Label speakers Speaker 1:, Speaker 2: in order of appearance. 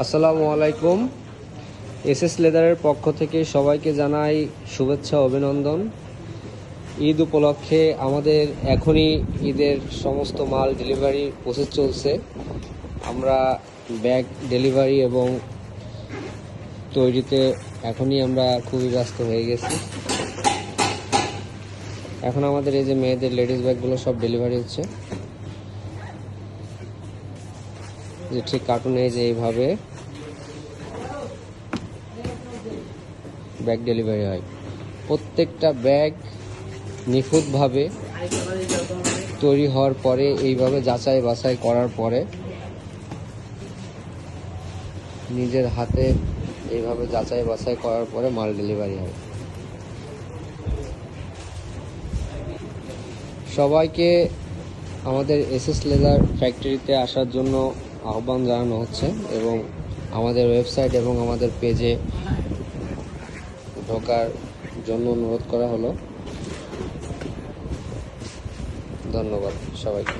Speaker 1: আসসালামু আলাইকুম। এসএস লেদারের পক্ষ থেকে সবাইকে জানাই শুভেচ্ছা অভিনন্দন। ঈদ উপলক্ষে আমাদের এখনই ঈদের সমস্ত মাল ডেলিভারি প্রসেস চলছে। আমরা ব্যাগ ডেলিভারি এবং তৈরিতে এখনই আমরা খুবই ব্যস্ত হয়ে গেছি। এখন আমাদের এই যে মেয়েদের লেডিস ব্যাগগুলো সব ডেলিভারি হচ্ছে, যে ঠিক কার্টুনে যে এইভাবে ব্যাগ ডেলিভারি হয়। প্রত্যেকটা ব্যাগ নিখুঁতভাবে তৈরি হওয়ার পরে এইভাবে যাচাই বাছাই করার পরে নিজের হাতে এইভাবে যাচাই বাছাই করার পরে মাল ডেলিভারি হয়। সবাইকে আমাদের এসএস লেদার ফ্যাক্টরিতে আসার জন্য আহ্বান জানানো হচ্ছে এবং আমাদের ওয়েবসাইট এবং আমাদের পেজে ঢোকার জন্য অনুরোধ করা হলো। ধন্যবাদ সবাইকে।